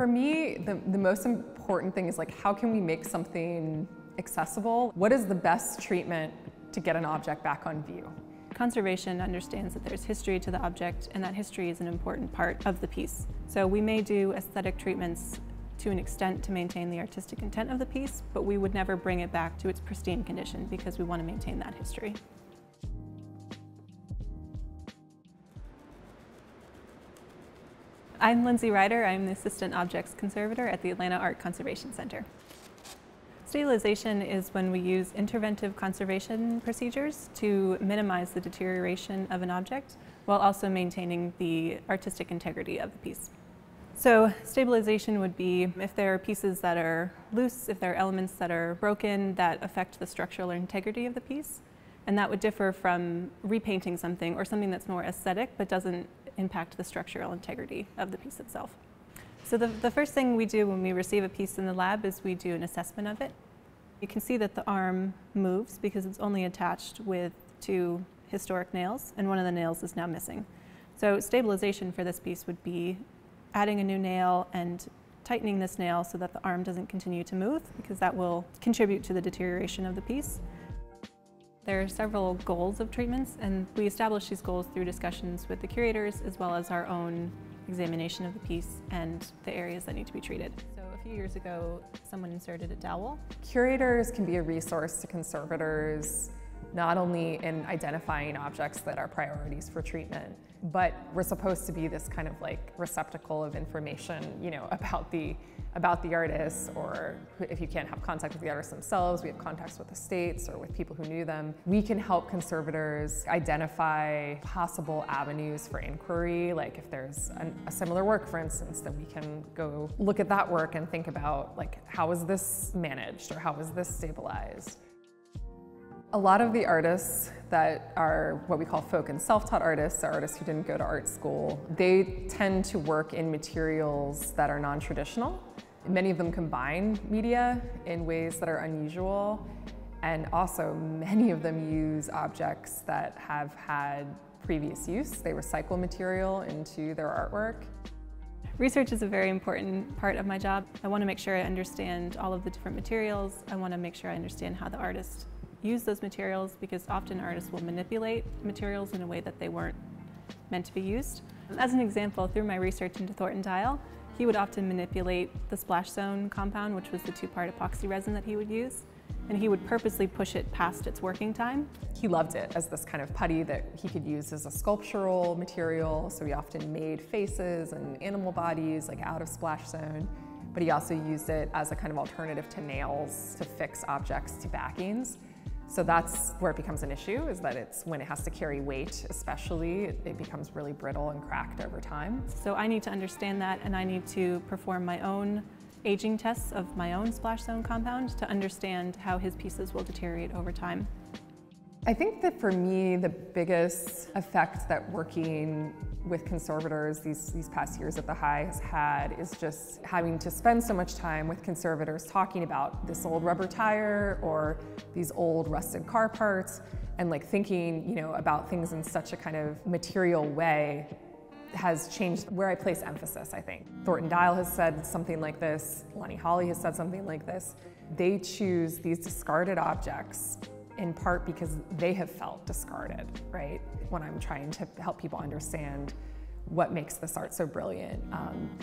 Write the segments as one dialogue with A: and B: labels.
A: For me, the most important thing is like, how can we make something accessible? What is the best treatment to get an object back on view?
B: Conservation understands that there's history to the object, and that history is an important part of the piece. So we may do aesthetic treatments to an extent to maintain the artistic intent of the piece, but we would never bring it back to its pristine condition because we want to maintain that history. I'm Lindsay Ryder. I'm the Assistant Objects Conservator at the Atlanta Art Conservation Center. Stabilization is when we use interventive conservation procedures to minimize the deterioration of an object while also maintaining the artistic integrity of the piece. So stabilization would be if there are pieces that are loose, if there are elements that are broken that affect the structural integrity of the piece. And that would differ from repainting something or something that's more aesthetic but doesn't impact the structural integrity of the piece itself. So the first thing we do when we receive a piece in the lab is we do an assessment of it. You can see that the arm moves because it's only attached with 2 historic nails, and one of the nails is now missing. So stabilization for this piece would be adding a new nail and tightening this nail so that the arm doesn't continue to move, because that will contribute to the deterioration of the piece. There are several goals of treatments, and we establish these goals through discussions with the curators as well as our own examination of the piece and the areas that need to be treated. So a few years ago, someone inserted a dowel.
A: Curators can be a resource to conservators, not only in identifying objects that are priorities for treatment, but we're supposed to be this kind of like receptacle of information, you know, about the artists, or if you can't have contact with the artists themselves, we have contacts with the estates or with people who knew them. We can help conservators identify possible avenues for inquiry, like if there's a similar work, for instance, then we can go look at that work and think about like, how is this managed or how is this stabilized? A lot of the artists that are what we call folk and self-taught artists, or artists who didn't go to art school, they tend to work in materials that are non-traditional. Many of them combine media in ways that are unusual, and also many of them use objects that have had previous use. They recycle material into their artwork.
B: Research is a very important part of my job. I want to make sure I understand all of the different materials. I want to make sure I understand how the artist use those materials, because often artists will manipulate materials in a way that they weren't meant to be used. As an example, through my research into Thornton Dial, he would often manipulate the splash zone compound, which was the 2-part epoxy resin that he would use, and he would purposely push it past its working time.
A: He loved it as this kind of putty that he could use as a sculptural material, so he often made faces and animal bodies like out of splash zone. But he also used it as a kind of alternative to nails to fix objects to backings. So that's where it becomes an issue, is that it's when it has to carry weight, especially, it becomes really brittle and cracked over time.
B: So I need to understand that, and I need to perform my own aging tests of my own splash zone compound to understand how his pieces will deteriorate over time.
A: I think that for me, the biggest effect that working with conservators these past years at the High has had is just having to spend so much time with conservators talking about this old rubber tire or these old rusted car parts, and like thinking, you know, about things in such a kind of material way has changed where I place emphasis, I think. Thornton Dial has said something like this, Lonnie Holley has said something like this. They choose these discarded objects in part because they have felt discarded, right? When I'm trying to help people understand what makes this art so brilliant,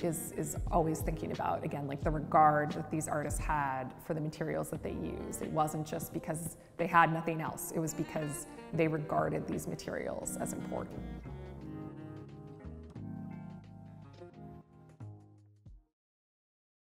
A: is always thinking about, again, like the regard that these artists had for the materials that they used. It wasn't just because they had nothing else, it was because they regarded these materials as important.